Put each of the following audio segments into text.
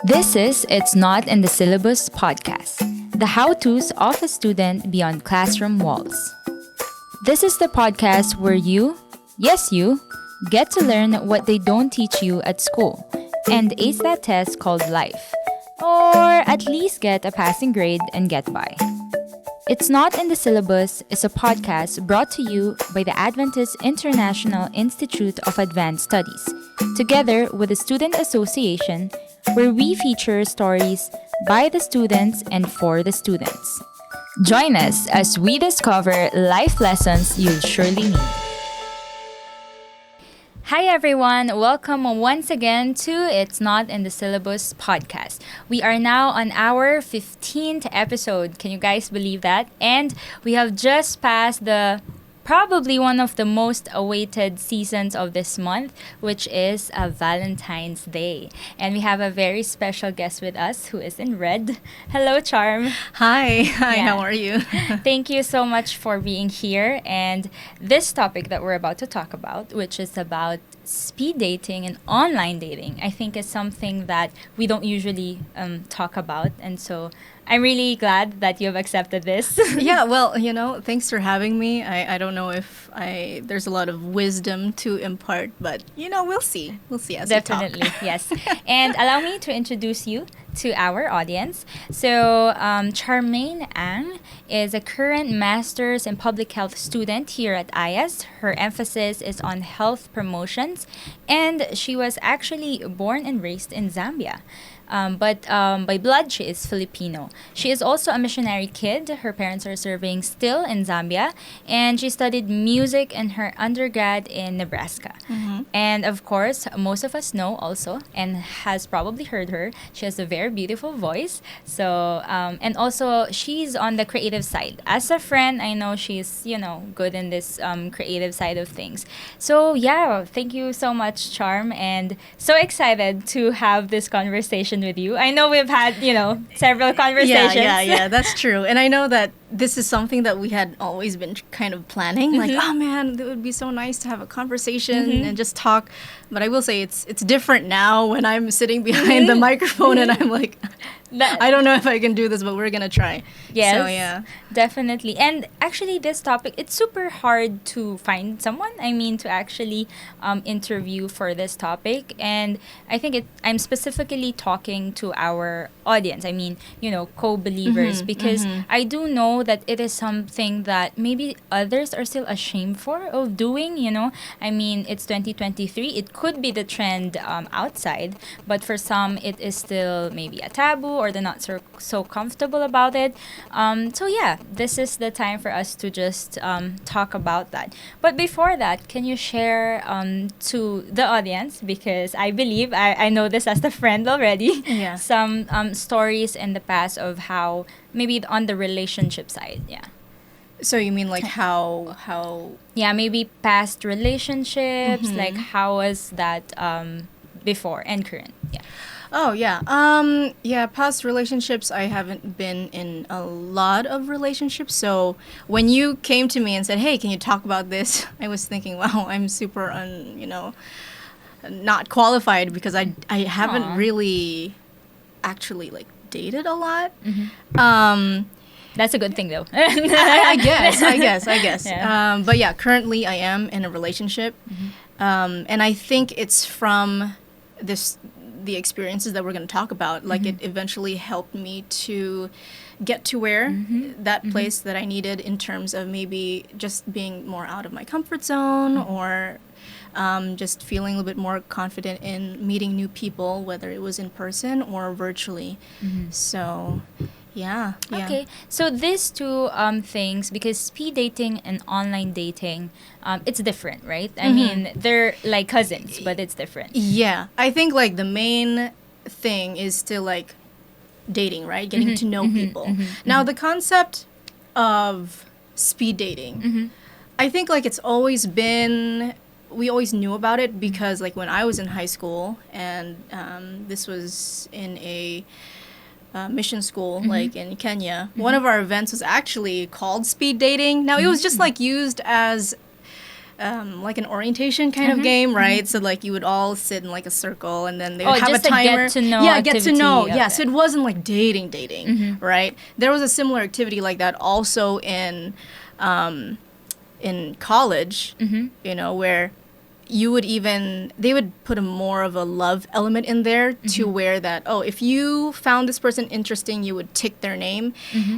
This is It's Not in the Syllabus podcast, the how-tos of a student beyond classroom walls. This is the podcast where you, yes you, get to learn what they don't teach you at school and ace that test called life, or at least get a passing grade and get by. It's Not in the Syllabus is a podcast brought to you by the Adventist International Institute of Advanced Studies, together with the Student Association, where we feature stories by the students and for the students. Join us as we discover life lessons you'll surely need. Hi everyone, welcome once again to It's Not in the Syllabus podcast. We are now on our 15th episode. Can you guys believe that? And we have just passed the probably one of the most awaited seasons of this month, which is Valentine's Day. And we have a very special guest with us who is in red. Hello, Charm. Hi, Yeah. how are you? Thank you so much for being here. And this topic that we're about to talk about, which is about speed dating and online dating, I think is something that we don't usually talk about. And so I'm really glad that you've accepted this. Yeah, well, thanks for having me. I don't know if there's a lot of wisdom to impart, but, we'll see. We'll see as Definitely, we talk. yes. And allow me to introduce you to our audience. So, Charmaine Ang is a current master's in public health student here at AIIAS. Her emphasis is on health promotions, and she was actually born and raised in Zambia. But by blood, she is Filipino. She is also a missionary kid. Her parents are serving still in Zambia, and she studied music in her undergrad in Nebraska. Mm-hmm. And of course, most of us know also, and has probably heard her. She has a very beautiful voice. So, and also she's on the creative side. As a friend, I know she's good in this creative side of things. So yeah, thank you so much, Charm, and so excited to have this conversation with you. I know we've had, several conversations. Yeah, that's true. And I know that this is something that we had always been kind of planning. Like, oh man, it would be so nice to have a conversation and just talk. But I will say it's different now when I'm sitting behind the microphone and I'm like, I don't know if I can do this, but we're going to try. Yes, So, yeah. definitely. And actually, this topic, it's super hard to find someone, to actually interview for this topic. And I think I'm specifically talking to our audience, co-believers, because I do know that it is something that maybe others are still ashamed of doing, It's 2023. It could be the trend outside, but for some, it is still maybe a taboo or they're not so comfortable about it. So yeah, this is the time for us to just talk about that. But before that, can you share to the audience, because I believe I know this as a friend already, Yeah. some stories in the past of how maybe on the relationship side, yeah. So you mean like how Yeah, maybe past relationships, like how was that before and current, yeah. Oh, yeah. Past relationships, I haven't been in a lot of relationships. So when you came to me and said, hey, can you talk about this? I was thinking, wow, I'm super, not qualified because I haven't Aw. really actually, like, dated a lot. That's a good thing though. I guess. Yeah. But yeah, currently I am in a relationship. And I think it's from the experiences that we're going to talk about. Like it eventually helped me to get to where that place that I needed in terms of maybe just being more out of my comfort zone or just feeling a little bit more confident in meeting new people, whether it was in person or virtually. So yeah. Okay, so these two things, because speed dating and online dating, it's different, right? I mean, they're like cousins, but it's different. Yeah, I think like the main thing is still like dating, right? Getting to know people. Now the concept of speed dating, I think like it's always been, we always knew about it because like when I was in high school and this was in a mission school like in Kenya, one of our events was actually called speed dating. Now it was just like used as like an orientation kind of game, right? So like you would all sit in like a circle, and then they would have just a timer. Get to know yeah, get to know. activity. Yeah, so it wasn't like dating, right? There was a similar activity like that also in college, you know, where you would they would put a more of a love element in there to where that, oh, if you found this person interesting, you would tick their name.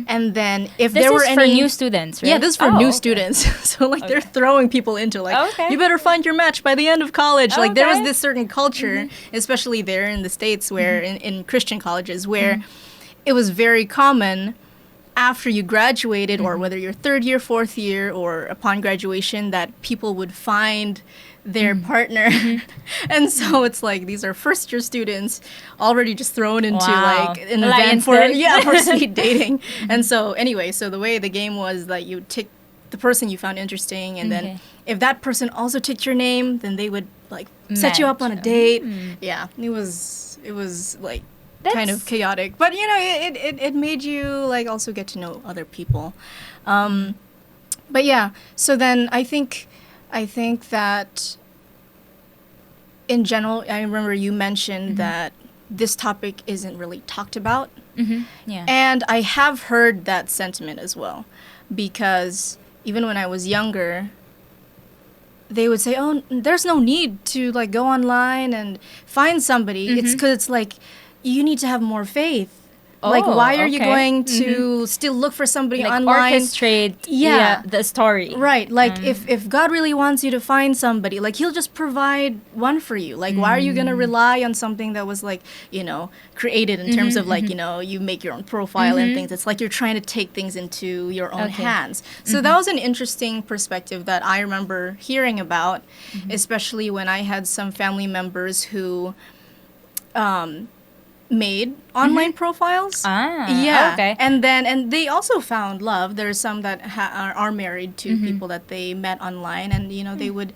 And then if This there were is for any new students, right? yeah, this is for new students. So like they're throwing people into like, you better find your match by the end of college. Like there was this certain culture, especially there in the States where in Christian colleges where it was very common after you graduated or whether you're third year, fourth year, or upon graduation that people would find their partner. And so it's like these are first year students already just thrown into like an event for speed dating. And so anyway, so the way the game was that you tick the person you found interesting, and then if that person also ticked your name, then they would like set you up on a date. Yeah, it was like kind of chaotic, but you know, it made you like also get to know other people. But yeah, so then I think that in general, I remember you mentioned that this topic isn't really talked about. Yeah. And I have heard that sentiment as well, because even when I was younger, they would say, oh, there's no need to like go online and find somebody. It's because it's like, you need to have more faith. Like, why are you going to still look for somebody like online? Orchestrate the story. Right. Like, if God really wants you to find somebody, like, he'll just provide one for you. Like, why are you going to rely on something that was, like, you know, created in terms of, like, you know, you make your own profile and things. It's like you're trying to take things into your own hands. So that was an interesting perspective that I remember hearing about, especially when I had some family members who made online profiles. Okay. And they also found love. There's some that are married to people that they met online, and you know they would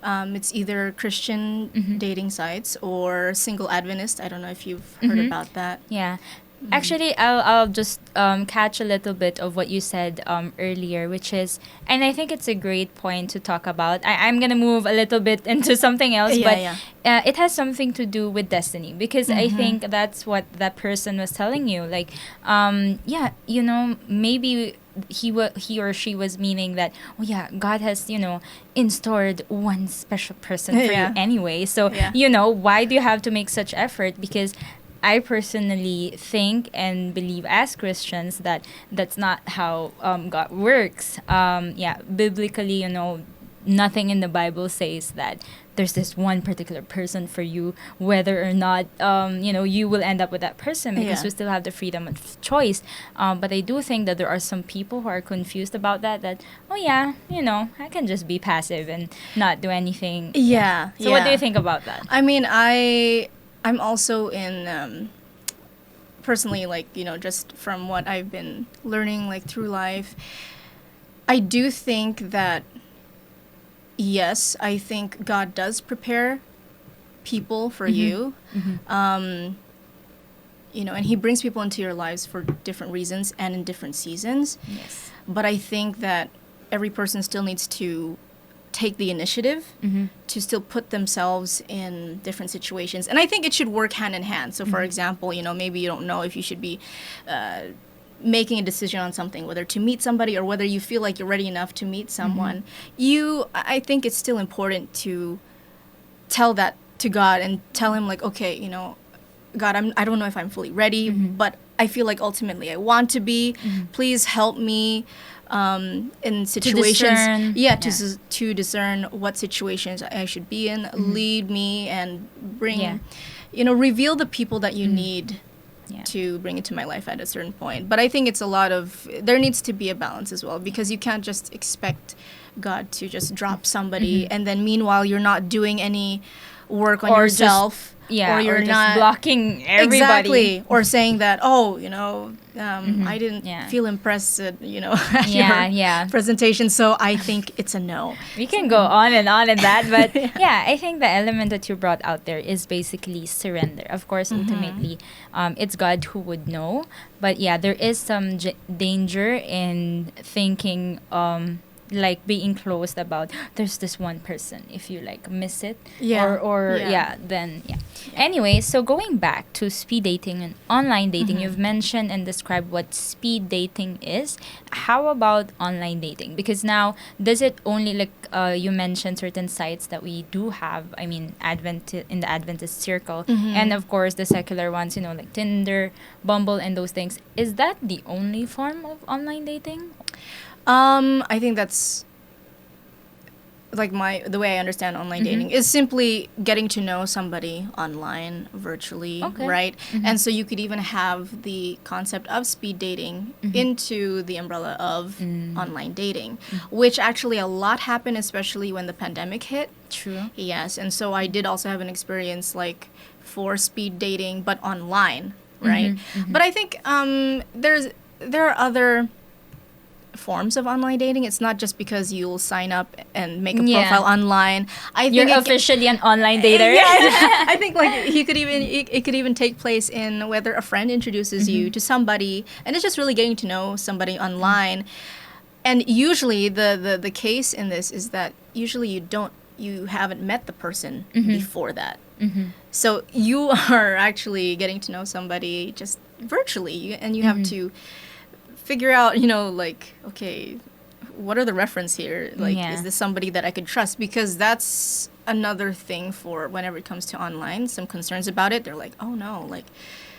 it's either Christian dating sites or single Adventist. I don't know if you've heard about that. Yeah. Actually, I'll just catch a little bit of what you said earlier, which is, and I think it's a great point to talk about. I'm going to move a little bit into something else, it has something to do with destiny, because I think that's what that person was telling you. Like, you know, maybe he or she was meaning that, oh yeah, God has, you know, installed one special person for you anyway. So, you know, why do you have to make such effort? Because I personally think and believe as Christians that that's not how God works. Biblically, you know, nothing in the Bible says that there's this one particular person for you, whether or not, you know, you will end up with that person, because we still have the freedom of choice. But I do think that there are some people who are confused about that, oh yeah, you know, I can just be passive and not do anything. So what do you think about that? I mean, I'm also in, personally, like, you know, just from what I've been learning, like, through life, I do think that, yes, I think God does prepare people for you. You know, and he brings people into your lives for different reasons and in different seasons. Yes. But I think that every person still needs to take the initiative to still put themselves in different situations. And I think it should work hand in hand. So, for example, you know, maybe you don't know if you should be making a decision on something, whether to meet somebody or whether you feel like you're ready enough to meet someone. I think it's still important to tell that to God and tell him, like, okay, you know, God, I don't know if I'm fully ready, but I feel like ultimately I want to be. Please help me in situations, to discern what situations I should be in. Lead me and bring, you know, reveal the people that you need to bring into my life at a certain point. But I think it's there needs to be a balance as well, because you can't just expect God to just drop somebody and then meanwhile you're not doing any work on yourself. Or you're not blocking everybody. Exactly. Or saying that, oh, you know, I didn't feel impressed at, you know, at your presentation. So I think it's a no. We can go on in that. But I think the element that you brought out there is basically surrender. Of course, ultimately, it's God who would know. But yeah, there is some danger in thinking like being closed about there's this one person, if you like miss it, Yeah. or Yeah. then anyway, so going back to speed dating and online dating, you've mentioned and described what speed dating is. How about online dating? Because now, does it only like you mentioned certain sites that we do have, I mean, in the Adventist circle, and of course the secular ones, you know, like Tinder, Bumble, and those things. Is that the only form of online dating? I think that's like the way I understand online dating is simply getting to know somebody online, virtually, Okay. right? And so you could even have the concept of speed dating into the umbrella of online dating, which actually a lot happened, especially when the pandemic hit. True. Yes, and so I did also have an experience like for speed dating, but online, right? But I think there are other forms of online dating. It's not just because you'll sign up and make a profile online. I think You're officially an online dater. Yeah, I think like it could even take place in whether a friend introduces you to somebody, and it's just really getting to know somebody online. And usually the case in this is that usually you haven't met the person before that. So you are actually getting to know somebody just virtually, and you have to figure out, you know, like, okay, what are the reference here? Like, is this somebody that I could trust? Because that's another thing for whenever it comes to online, some concerns about it. They're like, oh no, like,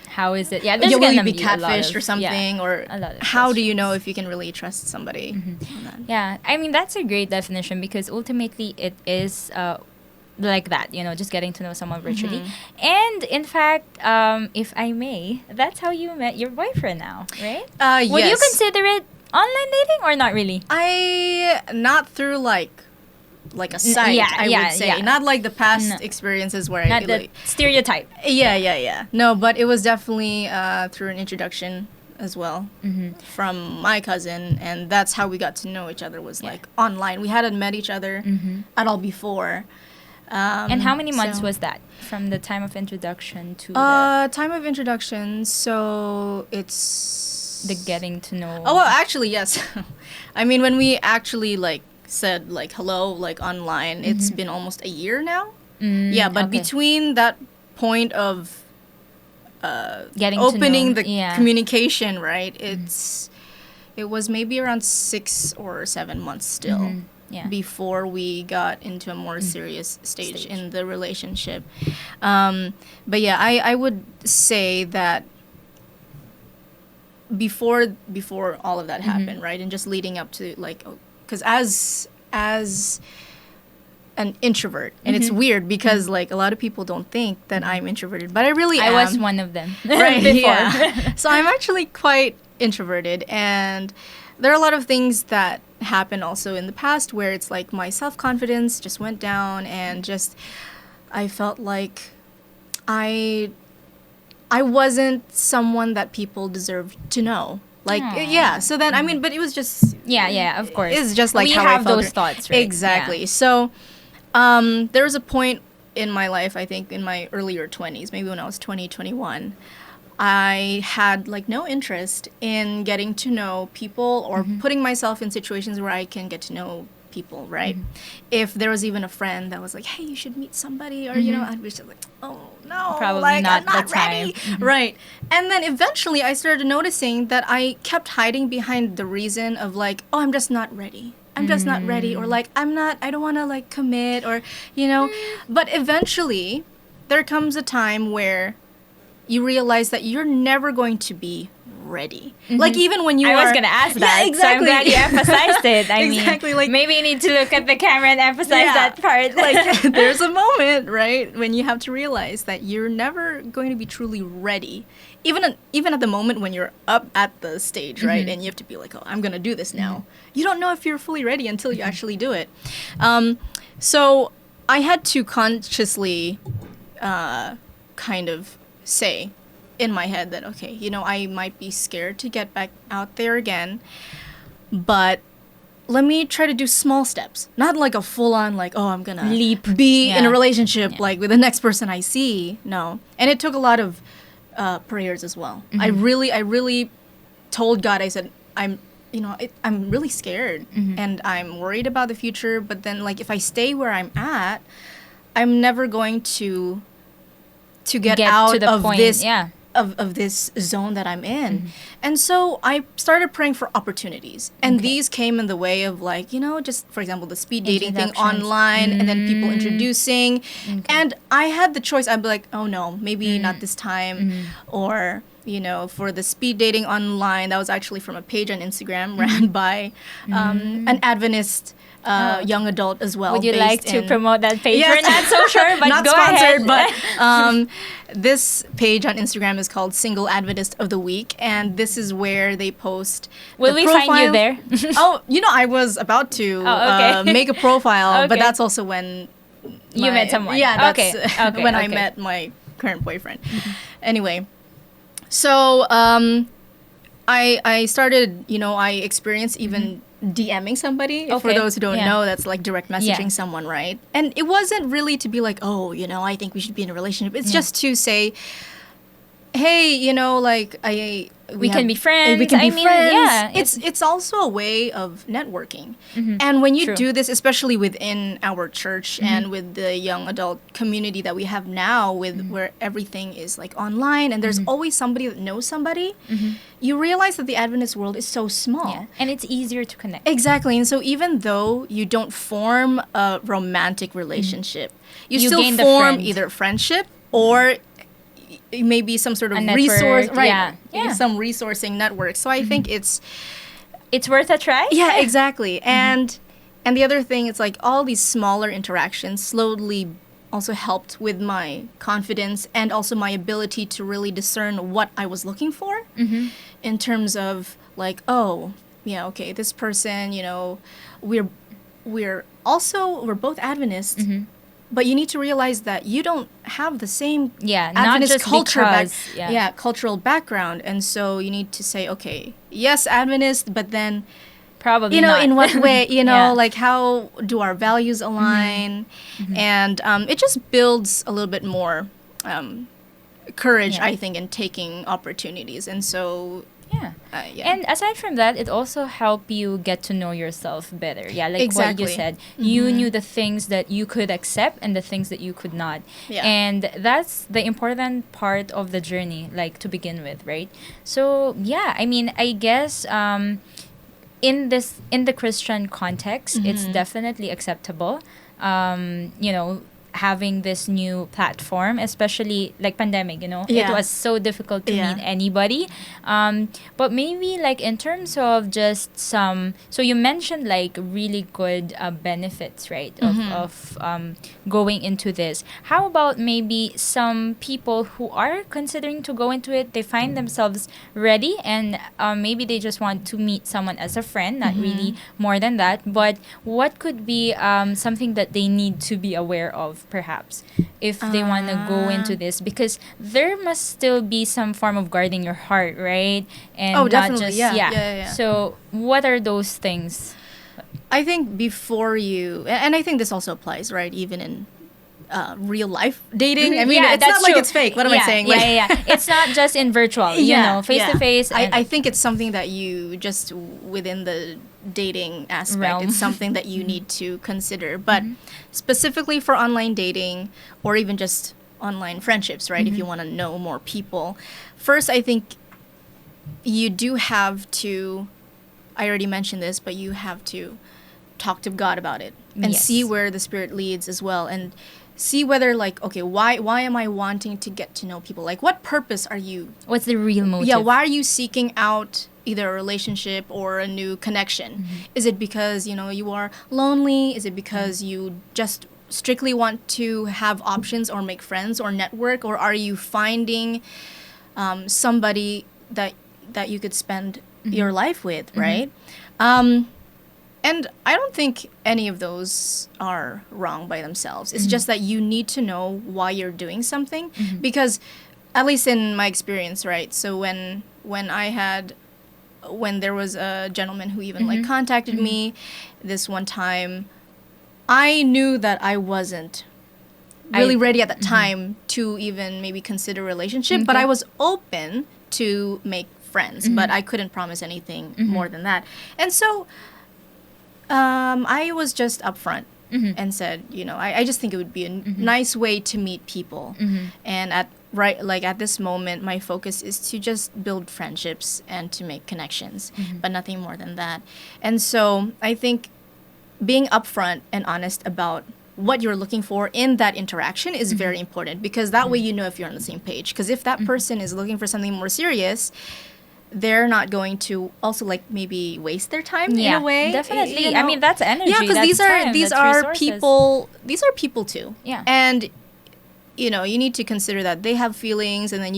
how is it? Yeah, there's will gonna you be a lot catfished of- or something? Or a lot of how do you questions. know if you can really trust somebody? on that? Yeah, I mean, that's a great definition, because ultimately it is like that, you know, just getting to know someone virtually. And in fact, if I may, that's how you met your boyfriend now, right? Would you Yes. consider it online dating or not really? Not through like a site, yeah, I yeah, would say. yeah. Not like the past No. experiences where Not I the like, stereotype. yeah. No, but it was definitely through an introduction as well from my cousin, and that's how we got to know each other, was like online. We hadn't met each other at all before. And how many months so- was that from the time of introduction to time of introduction, so it's the getting to know? Oh, well, actually, yes. I mean, when we actually like said like hello like online, it's been almost a year now. Yeah, but okay. between that point of Getting to opening know, the communication, right? It was maybe around 6 or 7 months still Yeah. before we got into a more serious stage in the relationship. But yeah, I would say that before all of that happened, right, and just leading up to like, because as an introvert, and it's weird because like a lot of people don't think that I'm introverted, but I really am. I was one of them Right, before. yeah. So I'm actually quite introverted, and there are a lot of things that happened also in the past where it's like my self-confidence just went down, and just I felt like I wasn't someone that people deserved to know. Like, yeah. So then, I mean, but it was just Yeah, of course. it's just like we how I have felt those thoughts, right? Exactly. Yeah. So there was a point in my life, I think in my earlier 20s, maybe when I was 20, 21, I had like no interest in getting to know people or putting myself in situations where I can get to know people, right? If there was even a friend that was like, hey, you should meet somebody, or you know, I'd be just like, oh no, Probably like, not I'm not the time. ready. Right. And then eventually I started noticing that I kept hiding behind the reason of like, oh, I'm just not ready. I'm just not ready, or like I don't want to like commit, or you know. But eventually there comes a time where you realize that you're never going to be ready. Like even when you I are, was gonna ask that. Yeah, exactly. So I'm glad you emphasized it. I Exactly, mean, like- maybe you need to look at the camera and emphasize Yeah. that part. Like there's a moment, right, when you have to realize that you're never going to be truly ready. Even at the moment when you're up at the stage, right, and you have to be like, oh, I'm gonna do this now. You don't know if you're fully ready until you actually do it. So I had to consciously kind of say in my head that, okay, you know, I might be scared to get back out there again, but let me try to do small steps. Not like a full-on, like, oh, I'm gonna be in Yeah. a relationship like with the next person I see. No. And it took a lot of prayers as well. I really told God, I said, I'm I'm really scared and I'm worried about the future. But then, like, if I stay where I'm at, I'm never going to get out to the of point. this Yeah. of this zone that I'm in. And so I started praying for opportunities. And these came in the way of, like, just for example, the speed dating thing Introductions. online and then people introducing. And I had the choice. I'd be like, oh no, maybe not this time. Or, for the speed dating online, that was actually from a page on Instagram ran by an Adventist young adult as well. Would you like to promote that page? Yes. We're not so sure, but not go sponsored, ahead. but this page on Instagram is called Single Adventist of the Week, and this is where they post. Will we find you there? Oh, I was about to make a profile, but that's also when you met someone. Yeah, that's Okay, when I met my current boyfriend. Anyway, so I started. I experienced even DMing somebody. For Okay, those who don't yeah. know, that's like direct messaging Yeah. someone, right? And it wasn't really to be like, oh, I think we should be in a relationship. It's just to say, hey, like We can be friends. We can be I mean, friends. yeah, It's also a way of networking. And when you True. do this, especially within our church and with the young adult community that we have now, with where everything is like online and there's always somebody that knows somebody, you realize that the Adventist world is so small. Yeah. And it's easier to connect. Exactly. And so even though you don't form a romantic relationship, you You still gain the form friend. either friendship or maybe some sort of A resource, network, right? yeah. Yeah. Some resourcing network. So I think it's worth a try. yeah, exactly. And the other thing, it's like all these smaller interactions slowly also helped with my confidence and also my ability to really discern what I was looking for in terms of like, oh, yeah, okay, this person, we're both Adventists. But you need to realize that you don't have the same Yeah, not Adventist just culture because, yeah. cultural background. And so you need to say, okay, yes, Adventist, but then, Probably not. in what way, Yeah. like how do our values align? And it just builds a little bit more courage, Yeah. I think, in taking opportunities. And so, Yeah. yeah. And aside from that, it also helped you get to know yourself better. Yeah, like Exactly. what you said. You knew the things that you could accept and the things that you could not. Yeah. And that's the important part of the journey, like to begin with, right? So, yeah, I mean, I guess in the Christian context, it's definitely acceptable. Having this new platform, especially like pandemic, it Yeah. was so difficult to Yeah. meet anybody. But maybe like in terms of just so you mentioned like really good benefits, right? Of going into this. How about maybe some people who are considering to go into it, they find themselves ready and maybe they just want to meet someone as a friend, not really more than that. But what could be something that they need to be aware of, perhaps, if they want to go into this, because there must still be some form of guarding your heart, right? And Oh, not definitely. just Yeah. So what are those things? I think before you, and I think this also applies, right? Even in real life dating. I mean, Yeah, it's that's not like true. it's fake. What am I Yeah, saying? Yeah. It's not just in virtual, face to face. I think it's something that you just within the dating aspect, Realm. it's something that you need to consider. But specifically for online dating or even just online friendships, right? If you want to know more people, first, I think you do have to, I already mentioned this, but you have to talk to God about it and Yes. see where the Spirit leads as well, and see whether like, okay, why am I wanting to get to know people? Like, what purpose are you? What's the real motive? Yeah, why are you seeking out either a relationship or a new connection? Is it because you are lonely? Is it because you just strictly want to have options or make friends or network, or are you finding somebody that you could spend your life with, right? And I don't think any of those are wrong by themselves. It's just that you need to know why you're doing something, because at least in my experience, right? So when there was a gentleman who even like contacted me this one time, I knew that I wasn't really ready at that time to even maybe consider a relationship, but I was open to make friends, but I couldn't promise anything more than that. And so I was just upfront and said, I just think it would be a nice way to meet people. And at this moment, my focus is to just build friendships and to make connections, but nothing more than that. And so I think being upfront and honest about what you're looking for in that interaction is very important, because that way you know if you're on the same page. Because if that person is looking for something more serious, they're not going to also maybe waste their time in a way. Definitely. I mean, that's energy. Yeah, because these are people. These are people too. Yeah. And you need to consider that they have feelings, and then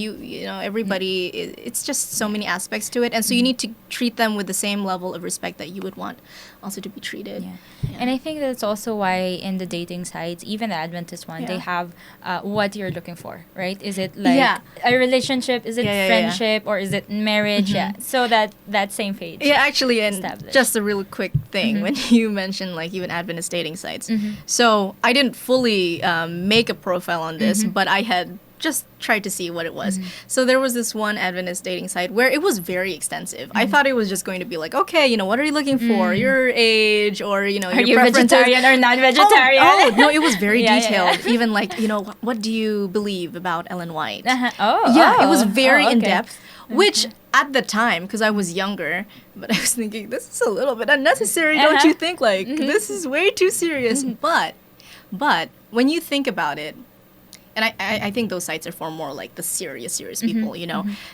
everybody. It's just so many aspects to it, and so you need to treat them with the same level of respect that you would want also to be treated. Yeah. And I think that's also why in the dating sites, even the Adventist one, they have what you're looking for, right? Is it a relationship? Is it friendship? Or is it marriage? Yeah. So that same page. Yeah, actually, and just a really quick thing when you mentioned even Adventist dating sites. So I didn't fully make a profile on this, but I had just tried to see what it was. So there was this one Adventist dating site where it was very extensive. I thought it was just going to be okay, what are you looking for? Your age, or are your you preferences. vegetarian or non-vegetarian? Oh no, it was very detailed. Even what do you believe about Ellen White? It was very in depth. Which at the time, because I was younger, but I was thinking, this is a little bit unnecessary, don't you think? This is way too serious. But when you think about it, and I think those sites are for more the serious people,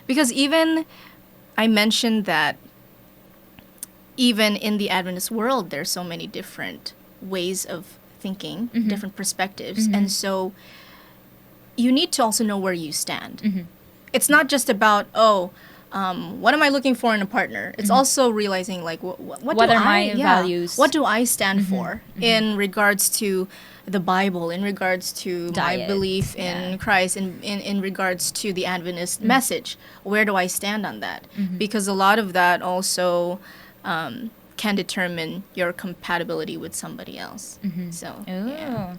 because even I mentioned that even in the Adventist world, there's so many different ways of thinking, different perspectives, and so you need to also know where you stand. It's not just about what am I looking for in a partner? It's also realizing what are my values? What do I stand for in regards to the Bible, in regards to my belief in Christ, in regards to the Adventist message? Where do I stand on that? Because a lot of that also can determine your compatibility with somebody else. So,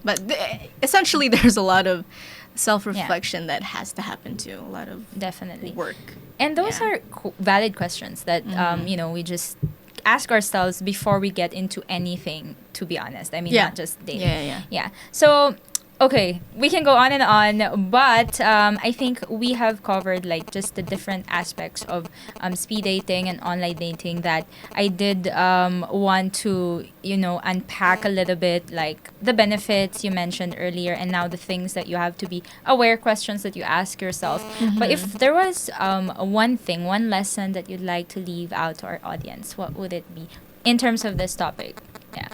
but essentially, there's a lot of self-reflection that has to happen too. A lot of work. And those are valid questions that we just ask ourselves before we get into anything, to be honest. I mean, not just dating. Yeah. So, okay, we can go on and on, but I think we have covered just the different aspects of speed dating and online dating that I did want to, unpack a little bit, the benefits you mentioned earlier, and now the things that you have to be aware, questions that you ask yourself. But if there was one lesson that you'd like to leave out to our audience, what would it be in terms of this topic? Yeah.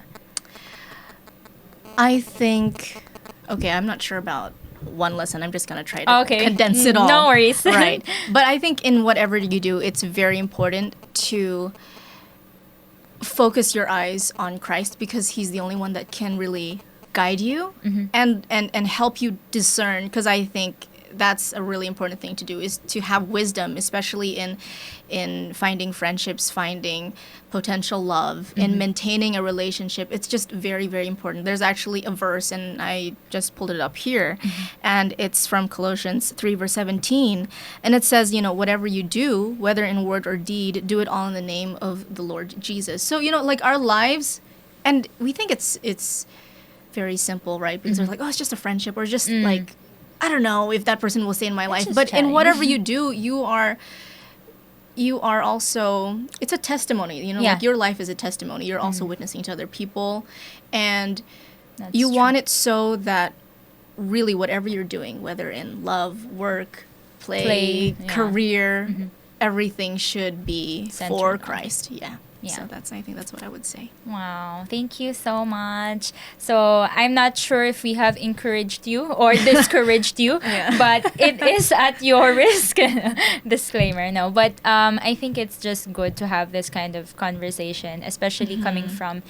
I think... Okay, I'm not sure about one lesson. I'm just going to try to condense it all. No worries. Right. But I think in whatever you do, it's very important to focus your eyes on Christ, because he's the only one that can really guide you and help you discern, because I think that's a really important thing to do, is to have wisdom, especially in finding friendships, finding potential love, in maintaining a relationship. It's just very, very important. There's actually a verse, and I just pulled it up here, and it's from Colossians 3 verse 17, and it says, whatever you do, whether in word or deed, do it all in the name of the Lord Jesus. So, our lives, and we think it's very simple, right? Because they're it's just a friendship, or just I don't know if that person will stay in my life. But in whatever you do, you are also, it's a testimony, your life is a testimony. You're also witnessing to other people, and you want it so that really whatever you're doing, whether in love, work, play career, everything should be for Christ. Yeah. So I think that's what I would say. Wow, thank you so much. So I'm not sure if we have encouraged you or discouraged you, but it is at your risk. Disclaimer, no. But I think it's just good to have this kind of conversation, especially coming from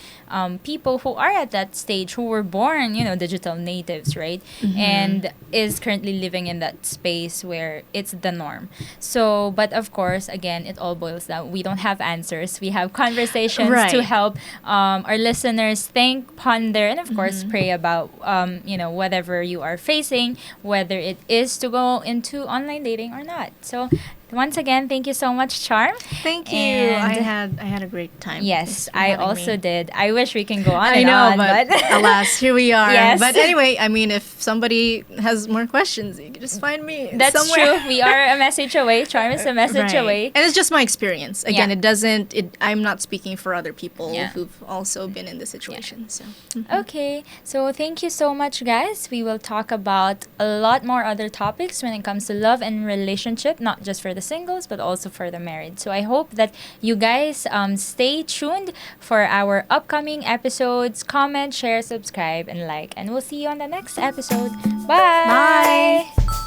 people who are at that stage, who were born, digital natives, right? And is currently living in that space where it's the norm. So, but of course, again, it all boils down. We don't have answers. We have conversations to help our listeners think, ponder, and of course pray about whatever you are facing, whether it is to go into online dating or not. So Once again, thank you so much, Charm. Thank you. And I had a great time. yes, Thanks for I having also me. did. I wish we can go on I and know, on, but alas, here we are. Yes. But anyway, I mean, if somebody has more questions, you can just find me That's somewhere. true. We are a message away. Charm is a message Right. away. And it's just my experience. Again, Yeah. I'm not speaking for other people Yeah. who've also been in this situation. So Okay, so thank you so much, guys. We will talk about a lot more other topics when it comes to love and relationship, not just for the singles, but also for the married. So I hope that you guys stay tuned for our upcoming episodes. Comment, share, subscribe, and like. And we'll see you on the next episode. Bye! Bye.